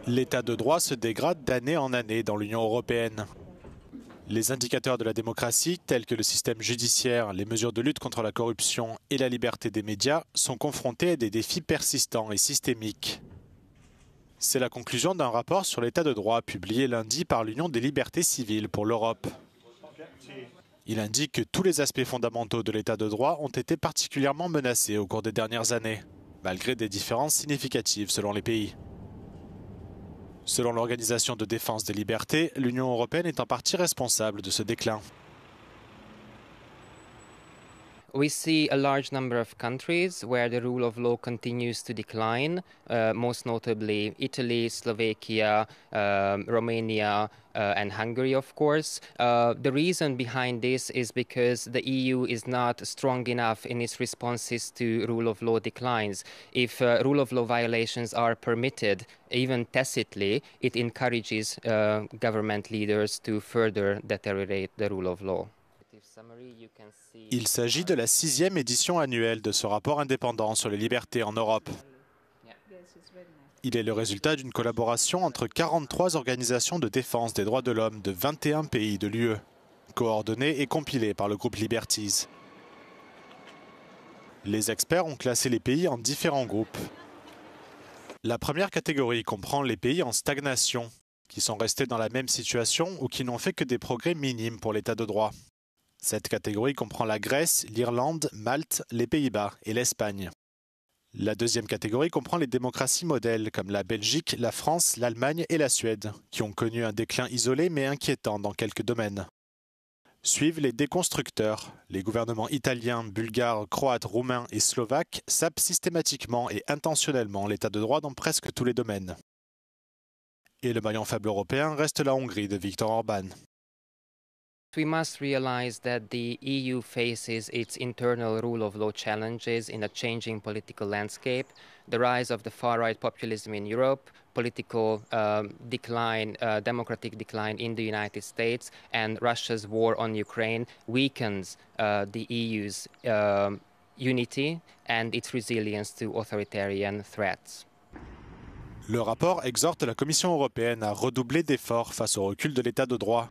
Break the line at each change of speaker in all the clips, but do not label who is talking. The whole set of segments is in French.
L'état de droit se dégrade d'année en année dans l'Union européenne. Les indicateurs de la démocratie, tels que le système judiciaire, les mesures de lutte contre la corruption et la liberté des médias, sont confrontés à des défis persistants et systémiques. C'est la conclusion d'un rapport sur l'état de droit publié lundi par l'Union des libertés civiles pour l'Europe. Il indique que tous les aspects fondamentaux de l'état de droit ont été particulièrement menacés au cours des dernières années, malgré des différences significatives selon les pays. Selon l'Organisation de défense des libertés, l'Union européenne est en partie responsable de ce déclin.
We see a large number of countries where the rule of law continues to decline, most notably Italy, Slovakia, Romania, and Hungary, of course. The reason behind this is because the EU is not strong enough in its responses to rule of law declines. If rule of law violations are permitted, even tacitly, it encourages government leaders to further deteriorate the rule of law.
Il s'agit de la 6e édition annuelle de ce rapport indépendant sur les libertés en Europe. Il est le résultat d'une collaboration entre 43 organisations de défense des droits de l'homme de 21 pays de l'UE, coordonnée et compilée par le groupe Liberties. Les experts ont classé les pays en différents groupes. La première catégorie comprend les pays en stagnation, qui sont restés dans la même situation ou qui n'ont fait que des progrès minimes pour l'état de droit. Cette catégorie comprend la Grèce, l'Irlande, Malte, les Pays-Bas et l'Espagne. La deuxième catégorie comprend les démocraties modèles comme la Belgique, la France, l'Allemagne et la Suède, qui ont connu un déclin isolé mais inquiétant dans quelques domaines. Suivent les déconstructeurs. Les gouvernements italiens, bulgares, croates, roumains et slovaques sapent systématiquement et intentionnellement l'état de droit dans presque tous les domaines. Et le maillon faible européen reste la Hongrie de Viktor Orban.
We must realize that the EU faces its internal rule of law challenges in a changing political landscape, the rise of the far-right populism in Europe, political decline, democratic decline in the United States, and Russia's war on Ukraine weakens the EU's unity and its resilience to authoritarian threats.
Le rapport exhorte la Commission européenne à redoubler d'efforts face au recul de l'état de droit,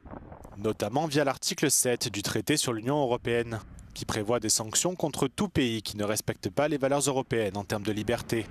notamment via l'article 7 du traité sur l'Union européenne, qui prévoit des sanctions contre tout pays qui ne respecte pas les valeurs européennes en termes de liberté.